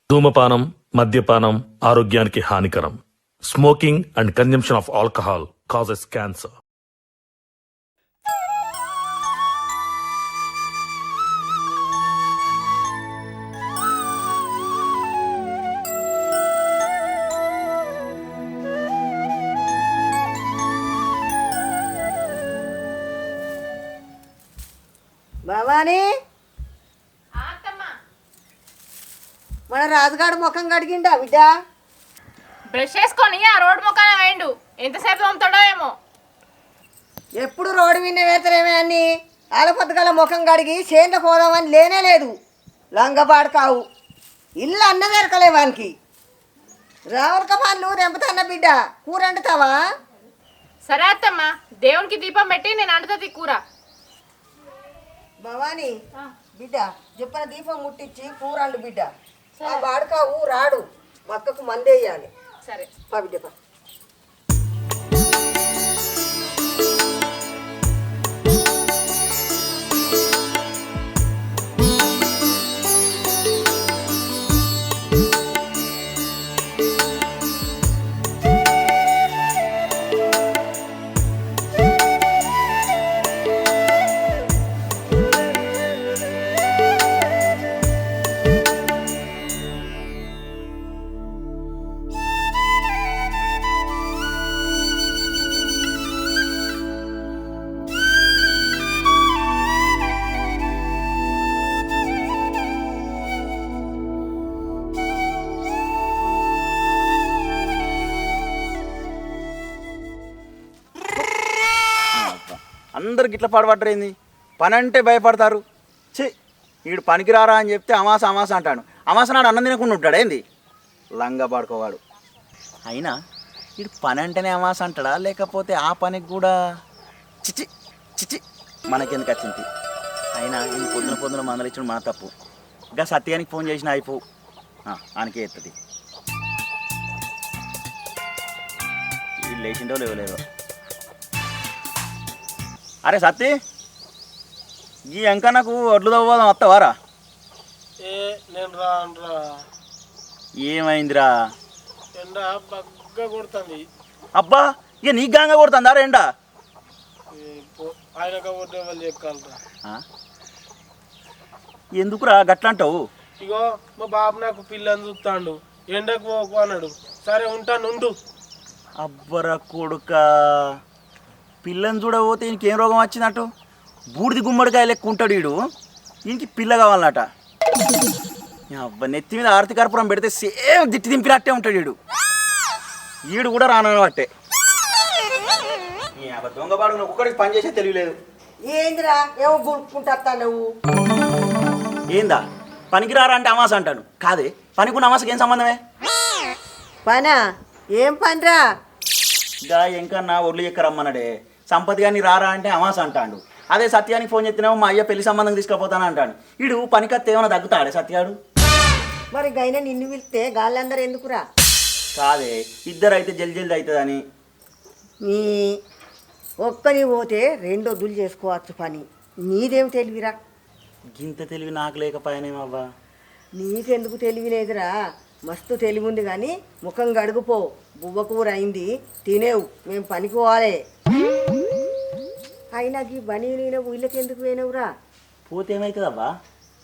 ధూమపానం, మద్యపానం ఆరోగ్యానికి హానికరం. Smoking and consumption of alcohol causes cancer. Bhavani, మన రాజుగాడు ముఖం కడిగిండా బిడ్డ? బ్రష్ చేసుకొని ఆ రోడ్డు ముఖాన వేయండు. ఎంతసేపు తోముతాడో ఏమో. ఎప్పుడు రోడ్డు విన్న వేతరేమే అని ఆలపొద్దుగల ముఖం కడిగి చేనులో పోదామని లేనే లేదు. లంగబాడు కావు, ఇల్లు అన్నదేరకలే వానికి. రావులక పనులు రెంపుతన్న బిడ్డ, కూర వండుతావా? సరే అత్తమ్మ, దేవునికి దీపం పెట్టి నేను అంటుతుంది కూర. భవానీ బిడ్డ, చెప్పిన దీపం ముట్టించి కూరళ్ళు బిడ్డ. ఆ బాడుకావు రాడు, మక్కకు మందేయాలి. సరే పా బిడ్డ పా. అందరికి ఇట్లా పాడుపడ్డరేంది? పని అంటే భయపడతారు. ఛీ, వీడు పనికిరారా అని చెప్తే అమాస అమాస అంటాడు. అమాస నాడు అన్నం తినకుండా ఉంటాడు ఏంది? లంగా పాడుకోవాడు. అయినా వీడు పని అంటేనే అమాస అంటాడా, లేకపోతే ఆ పనికి కూడా చిచి చిచి మనకెందుకు వచ్చింది? అయినా ఈ పొద్దున పొద్దున మందలు ఇచ్చిన మన తప్పు. ఇంకా సత్యానికి ఫోన్ చేసిన అయిపో, ఆయనకే ఎత్తుంది. వీళ్ళు లేచిండో లేవలేదో. అరే సత్తి, ఈ ఇంకా నాకు వడ్లు తవ్వదాం వస్తావారా? నేను రా. ఏమైందిరా? ఎండ బగ్గ కొడుతుంది. అబ్బా, ఇక నీకు గాంగా కొడుతుందా ఎండ? ఆయన కాబట్టి వాళ్ళు చెక్కాలరా. ఎందుకురా గట్లంటావు? ఇగో మా బాబు నాకు పిల్లని చూస్తాడు, ఎండకు పోకు అన్నాడు. సరే ఉంటాను, ఉండు. అబ్బరా కొడుక, పిల్లని చూడబోతే ఇంకేం రోగం వచ్చిందట? బూడిది గుమ్మడికాయ లెక్క ఉంటాడు వీడు. ఇంటికి పిల్ల కావాలన్నట. అబ్బా, నెత్తి మీద ఆరతి కర్పూరం పెడితే సేమ్ దిట్టి దింపినట్టే ఉంటాడు వీడు. వీడు కూడా రానబట్టే. దొంగబాడు నువ్వు ఒక్కడికి పని చేసే తెలియలేదు. ఏందిరా ఏమో గుడుకుంటా నువ్వు? ఏందా పనికిరారా అంటే అమాస అంటాను. కాదే, పనికున్న అమాసకి ఏం సంబంధమే? పనా? ఏం పనిరా? ఇంకా ఎంకన్నా ఒడ్లు ఎక్కరమ్మన్నాడే. సంపతి గారిని రారా అంటే అమాస అంటాడు. అదే సత్యానికి ఫోన్ చేస్తున్నావు, మా అయ్య పెళ్లి సంబంధం తీసుకుపోతాను అంటాడు. వీడు పనికత్తే ఏమైనా తగ్గుతాడే సత్యాడు? మరి గైనా నిన్ను పిలిస్తే గాళ్ళందరూ ఎందుకురా? కాదే, ఇద్దరు అయితే జల్ది జల్ది అవుతుందని. నీ ఒక్కని పోతే రెండు వద్దులు చేసుకోవచ్చు పని. నీదేం తెలివిరా? గింత తెలివి నాకు లేకపోయానేమవ్వా. నీకెందుకు తెలివి లేదురా? మస్తు తెలివి ఉంది కానీ ముఖం గడుగుపో. బువ్వ కూర అయింది, తినేవు, మేము పనికి పోవాలి. అయినా ఈ బనీ నేను వీళ్ళకి ఎందుకు పోయినవురా? పోతే ఏమవుతుందవ్వా?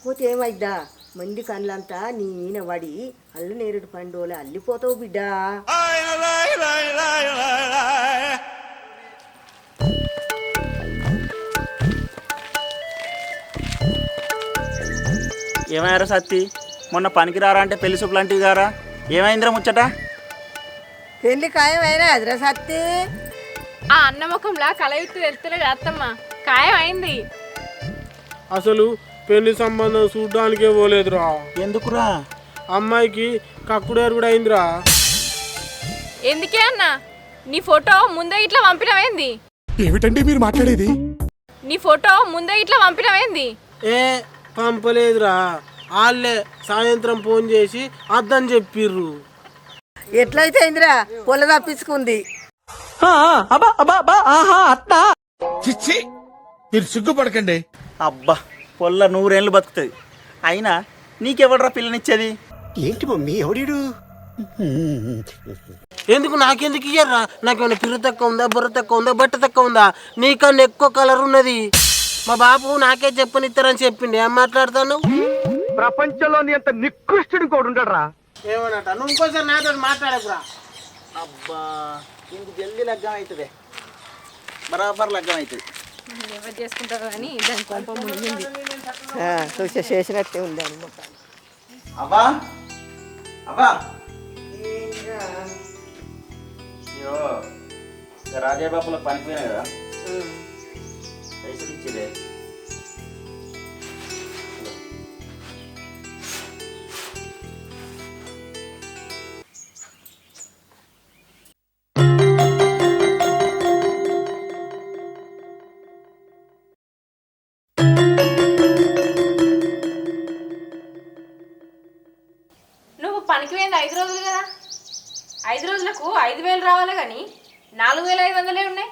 పోతే ఏమైద్దా? మంది కళ్ళంతా నీ ఈయన పడి అల్లు నేరుడు పండుగలు అల్లిపోతావు బిడ్డా. ఏమయ్యారా సత్తి? మొన్న పనికి రారా అంటే పెళ్లి సూపులు లాంటివి గారా? ఏమైందిరా ముచ్చట? పెళ్లి ఖాయమైనా అదిరా సత్తి. ఆ అన్నముఖంలా కలయుత్తు తెలుస్తలేదు అత్తమ్మ, ఖాయం అయింది. అసలు పెళ్లి సంబంధం చూడ్డానికే పోలేదురా. ఎందుకురా? అమ్మాయికి కక్కుడేరు కూడా అయిందిరా. ఎందుకే అన్న? నీ ఫోటో ముందే ఇట్లా పంపినవేంది? ఏమిటండి మీరు మాట్లాడేది? నీ ఫోటో ముందే ఇట్లా పంపినవేంది? ఏ పంపలేదురా, వాళ్ళే సాయంత్రం ఫోన్ చేసి అద్దని చెప్పిర్రు. ఎట్లయితే అయిందిరా? పొల తప్పించుకుంది. చిచ్చి, మీరు సిగ్గుపడకండి. అబ్బా, పొల్ల 100 ఏళ్ళు బతుకుతుంది. అయినా నీకెవడరా పిల్లనిచ్చేది? ఏంటి మమ్మీ ఎవడీడు? ఎందుకు నాకెందుకు ఇయ్యర్రా? నాకేమైనా పిర్ర తక్కువ ఉందా, బుర్ర తక్కువ ఉందా, బట్ట తక్కువ ఉందా? నీకన్నా ఎక్కువ కలర్ ఉన్నది. మా బాబు నాకే చెప్పనిస్తారని చెప్పిండి. ఏం మాట్లాడతాను? ప్రపంచంలో నీ అంత నికృష్టుడు కూడా ఉండడరా. ఏమన్నట? నువ్వు ఇంకోసారి నాతో మాట్లాడకురా. అబ్బా ఇంక జల్దీ లగ్గం అవుతుంది, బరాబర్ లగ్గం అవుతుంది. ఎవరు చేసుకుంటారు కానీ దాని కొంప మునిగింది. చూసే చేసినట్టే ఉంది అని మొత్తం. అబ్బా అబ్బా అయ్యో రాజయ్య బాబులకు పనిపోయినా కదా, పైసలు ఇచ్చేదే. నువ్వు పనికి పోయింది 5 రోజులు కదా, 5 రోజులకు 5,000 రావాలి కానీ 4,500 ఉన్నాయి.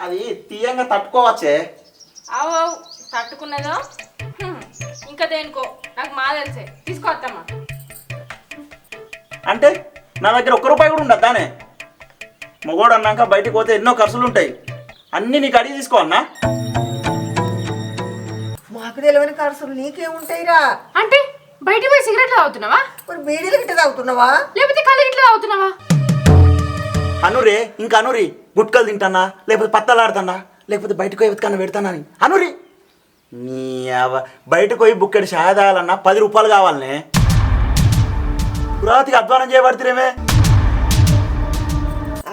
అది తీయంగా తట్టుకోవచ్చే. అవు తట్టుకున్నదో ఇంకా దేనికో నాకు మా తెలిసే. తీసుకోవద్దమ్మా. అంటే నా దగ్గర ఒక్క రూపాయి కూడా ఉండదు దానే. మగోడు అన్నాక బయటికి పోతే ఎన్నో ఖర్చులు ఉంటాయి, అన్నీ నీకు అడిగి తీసుకోవన్నా. మాకు తెలియని ఖర్చులు నీకేముంటాయిరా? అంటే బయటికి పోయి సిగరెట్లు తాగుతున్నావా? మరి బీడీలు గిట్ట తాగుతున్నావా? లేకపోతే కళ్ళు గిట్ల తాగుతున్నావా? అనురే ఇంకా అనురి, గుట్కలు తింటానా, లేకపోతే పత్తలు ఆడుతానా, లేకపోతే బయటకు పోయి వెతకన్నా పెడతానా అని అనురి. నీ బయటకు పోయి బుక్కడి ఛాయ్ తాగాలన్నా 10 రూపాయలు కావాలనే. పురాతికి అధ్వానం చేయబడితేనేమే.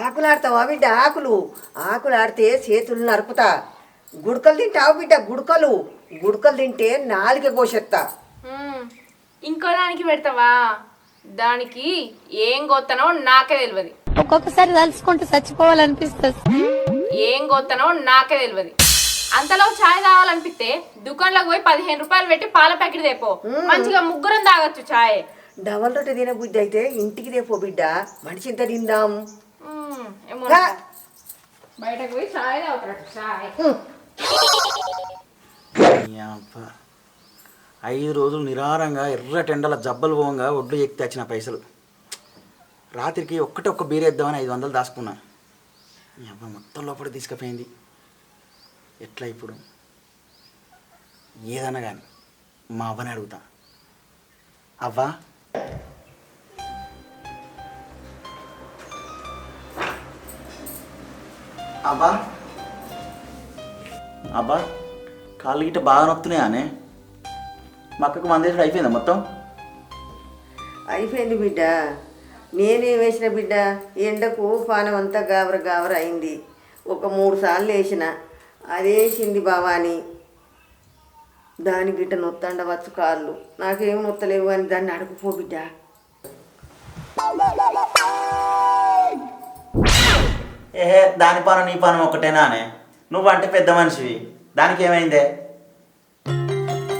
ఆకులు ఆడతావా బిడ్డ? ఆకులు ఆడితే చేతులు నరుపుతా. గుడకలు తింటావు బిడ్డ? గుడకలు తింటే నాలుగే కోసేస్తా. ఇంకో దానికి పెడతావా? దానికి ఏం గొత్తనో నాకే తెలియదు. ఒక్కొక్కసారి తలుచుకుంటూ చచ్చిపోవాలనిపిస్తుంది. ఏం గొత్తనో నాకే తెలియదు. అంతలో ఛాయ్ తాగాలనిపిస్తే దుకాణంలోకి పోయి 15 రూపాయలు పెట్టి పాల ప్యాకెట్ తెపో. మంచిగా ముగ్గురం తాగొచ్చు ఛాయ్. డబల్ రొట్టె తినే బుద్ధి అయితే ఇంటికి తెపో బిడ్డ, మనిషి ఇంత తిందాం. ఏమో బయటకు పోయి ఛాయ్ తాగుతాడు. ఛాయ్ 5 రోజులు నిరారంగా ఎర్రటెండల జబ్బలు పోవంగా ఒడ్లు ఎక్కి తెచ్చిన పైసలు. రాత్రికి ఒక్క బీరేద్దామని 500 దాచుకున్నా. ఈ అబ్బా మొత్తం లోపల తీసుకుపోయింది. ఎట్లా ఇప్పుడు? ఏదన్నా కానీ మా అవ్వని అడుగుతా. అవ్వా అబ్బా అబ్బా కాళ్ళు గిట్ట బాగా నొత్తున్నాయానే. మా అక్కకు మందేసి అయిపోయిందా మొత్తం? అయిపోయింది బిడ్డ. నేనేం వేసిన బిడ్డ, ఎండకు పానం అంతా గాబర అయింది. ఒక 3 సార్లు వేసిన, అదేసింది బావాని. దాని గిట్ట నొత్తండవచ్చు కాళ్ళు. నాకేం నొత్తలేవు అని దాన్ని అడుగుపో బిడ్డ. ఏహే దాని పానం నీ పానం ఒకటేనా అనే? నువ్వు అంటే పెద్ద మనిషివి, దానికి ఏమైందే?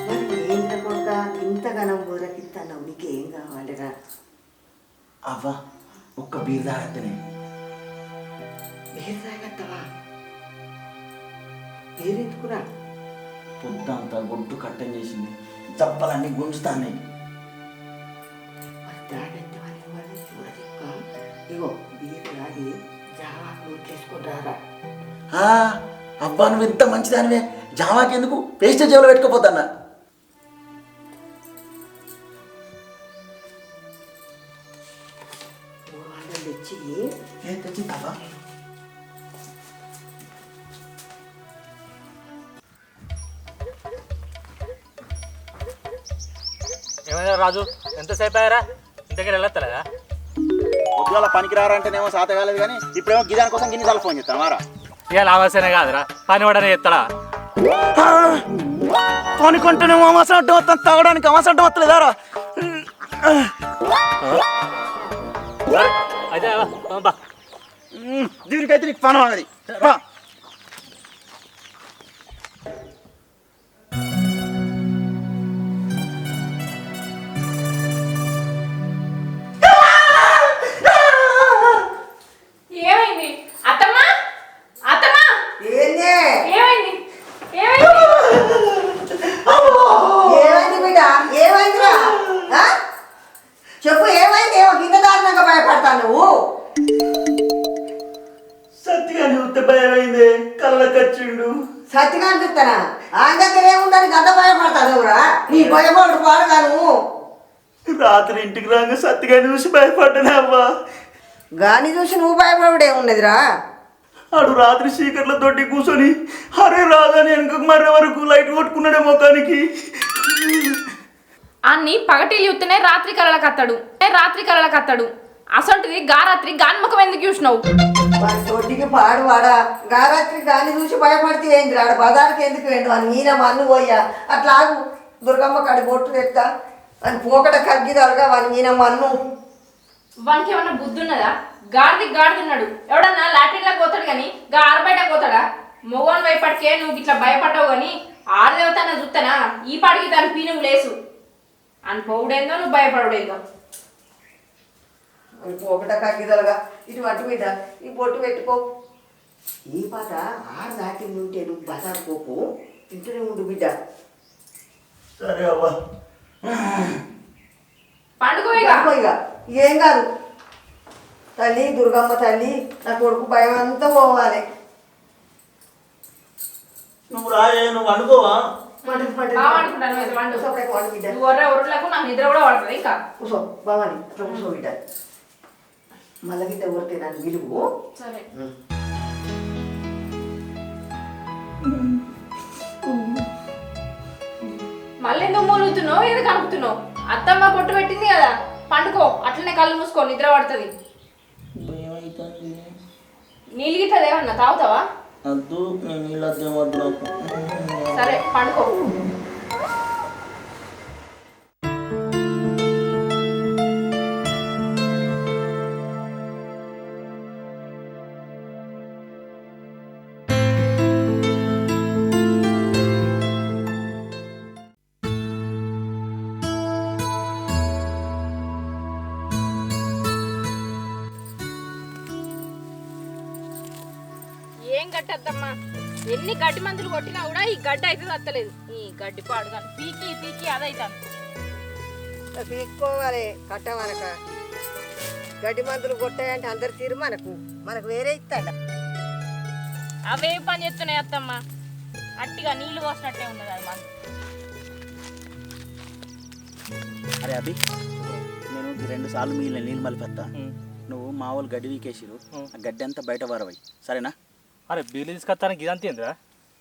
మరి ఏంద్ర కొడుక ఇంతగానం బోరకిస్తాను, నీకేం కావాలిరా? అవ్వా ఒక్క బీర్ తాగత్తనే. బీరు తాగత్తవా? బీరెందుకురా? పొద్దంతా గుడ్డు కట్టం చేసింది, చప్పలన్నీ గుంజుతాయి. తాగెత్తవని చూడదిక్క. ఇగో బీరు తాగి జావాకు చేసుకుంటారా? అబ్బా నువ్వు ఇంత మంచిదానివే, జామాకి ఎందుకు పేస్ట్ జేబులో పెట్టుకోపోతాన్నా. తెచ్చిందావా? ఏమైనా రాజు, ఎంతసేపు అయ్యారా? ఇంటికి వెళ్ళొస్తలేదా? పొద్దుగాల పనికి రారంటేనేమో సాత కాలేదు కానీ ఇప్పుడేమో గిదాని కోసం గిన్నిసార్లు ఫోన్ చేస్తాను మారా. ఇవాళ ఆవాసనే కాదురా, పని వాడనే ఎత్తడా. పని కొంటేనేమో అమాసం అడ్డం వస్తాను, తాగడానికి అమాసం అడ్డం వస్తలేదారా? అయితే దీనికైతే నీకు పని అది. ఏమైంది? సత్తిగాని చూస్తానా ఆయన దగ్గర ఏముందని గంత భయపడతానురా నీ భయపడు పాడగాను రాత్రి ఇంటికి రాగా సత్తిగాని చూసి భయపడ్డానే అవ్వా. గాని చూసి నువ్వు భయపడు ఏమున్నదిరా ఆడు రాత్రి చీకట్ల తోటి కూర్చొని అరే రాదని వెనకకు మర్రే వరకు లైట్ కొట్టుకున్నాడే ముఖానికి. అన్ని పగటిల్లు చూస్తేనే రాత్రి కలలకు అత్తాడు అసంటిది గారాత్రి గాని ముఖం ఎందుకు చూసినావు? వాడి తోటికి పాడు వాడా గారాత్రి గాని చూసి భయపడితే ఏంది రాడు బజార్కి ఎందుకు వెండు అని మీన మన్ను పోయా అట్లాగు దుర్గమ్మ కాడి బొట్టు తెస్తా అని పోకట కగ్గిదాలుగా వాని మీన మన్ను. వానికి ఏమన్నా బుద్ధి ఉన్నదా? గాడిదున్నాడు ఎవడన్నా లాట్రిన్లకు పోతాడు కానీ గా ఆరబయట పోతాడా? మొగోన్ భయపడికే నువ్వు ఇట్లా భయపడ్డావు కానీ ఆడదేవత చూస్తానా ఈ పాటికి దాని పీనుగు లేసు అని పోవుడేందో నువ్వు భయపడుడేందో. పోకట కగ్గిదలుగా ఇటు అటు మీద ఈ బొట్టు పెట్టుకో. ఈ పాట ఆరు దాటి ఉంటే నువ్వు బజార్ పోకు ఇంటనే ఉండు బిడ్డ. సరే అవ్వా. పండుగ ఇక ఏం కాదు తల్లి దుర్గమ్మ తల్లి నా కొడుకు భయం అంతా పోవాలి. నువ్వు రాయే, నువ్వు అనుకోవా? ఊర్లకు నాకు నిద్ర కూడా పడుతుంది ఇంకా. కూసో బావని అట్లా కూసో బిడ్డ. మళ్ళీ గిట్ట ఊరితే నన్ను విలువు. సరే మళ్ళీ ఎందుకు మూలుగుతున్నావు ఎందుకు అనుకుతున్నావు? అత్తమ్మ పొట్టు పెట్టింది కదా పండుకో అట్లనే కళ్ళు మూసుకో నిద్ర పడుతుంది. నీళ్ళు గిట్ల ఏమన్నా తాగుతావా? వద్దు, నేను నీళ్ళు వద్దు నాకు. సరే పండుకో. ఏం గట్టద్దమ్మా ఎన్ని గడ్డి మందులు కొట్టినా కూడా ఈ గడ్డి అయితే తత్తలేదు. ఈ గడ్డి పాడుగా పీకి అదైతాను. పీక్కోవాలి కట్టమనక గడ్డి మందులు కొట్టాయంటే అందరు తీరు మనకు వేరే ఇస్తాడ. అవే పని చేస్తున్నాయి అత్తమ్మ అట్టిగా నీళ్లు పోసినట్టే ఉన్నది అది మందు. అరే అభి, నేను 2 సార్లు మిగిలిన నీళ్ళు మలిపెత్తా. నువ్వు మా వాళ్ళు గడ్డి వీకేసిరు, ఆ గడ్డి అంతా బయట వారవై సరేనా? అరే బిల్లు తీసుకొస్తానికి ఇదంతా ఏంద్రా?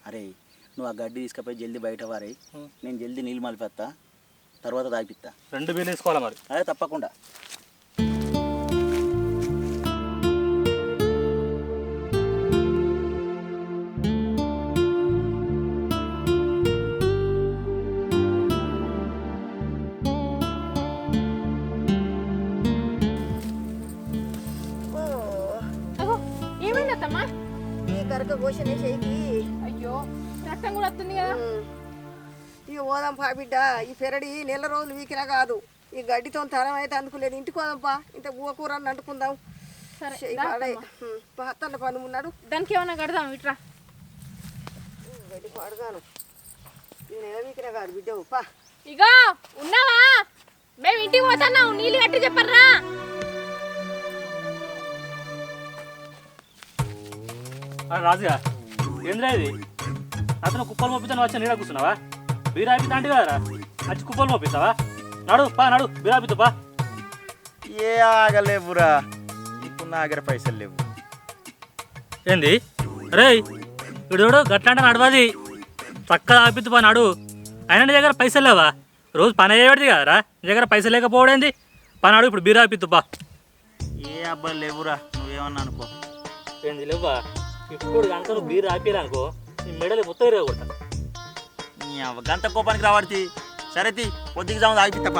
అరే నువ్వు ఆ గడ్డి తీసుకపోయి జల్దీ బయట వారై, నేను జల్దీ నీళ్ళు మలిపెత్తా, తర్వాత తాగిపిస్తా. 2 బిల్లు తీసుకోవాలా మరి? అదే తప్పకుండా. ఏమైంది అత్తమ్మ? ఈ కరక కోసిన చేయికి అయ్యో రక్తం కూడా వస్తుంది కదా. ఇక పోదాం పా బిడ్డ. ఈ పెరడి నెల రోజులు వీకినా కాదు, ఈ గడ్డితో తరం అయితే అందుకులేదు. ఇంటికి పోదాంపా, ఇంత గువ్వ కూర అంటుకుందాం. అత్తన్న పని ఉన్నాడు, దానికి ఏమన్నా కడదాం ఇట్రా. గడ్డి పాడుగాను ఈ నెల వీకినా కాదు బిడ్డ. పా ఇగో ఉన్నావా? మేము ఇంటికి పోతున్నాం, నీళ్ళు కట్టి చెప్పర్రా. రాజుగా ఏంద్రా ఇది? అతను కుప్పలు మోపిస్తాను వచ్చి నీడ కూర్చున్నావా? బీరాపి తాంటి కదరా, వచ్చి కుప్పలు మోపిస్తావా? నడు బీరాపితో పా. ఏ ఆగలేవురా, ఇప్పుడు నా దగ్గర పైసలు లేవు. ఏంది రే ఇడు గట్లాంట నడవది, చక్కగా ఆపిద్దు పా నడు. అయినా నీ దగ్గర పైసలు లేవా? రోజు పని అయ్యేది కదరా, నీ దగ్గర పైసలు లేకపోవడేంది? పని అడుగు ఇప్పుడు బీరాపిద్దు పా. ఏ అబ్బాయి లేవురా, నువ్వేమన్నా అనుకో. ఏంది లేవా? ఇప్పుడు కనుక నువ్వు బీరు ఆపిరనుకో నీ మెడలు మొత్తం ఇరగ కొడతాను. నీ గంట కోపానికి రావాడితే సరే, పొద్దుకి జాము తాగిపిత్తప్ప.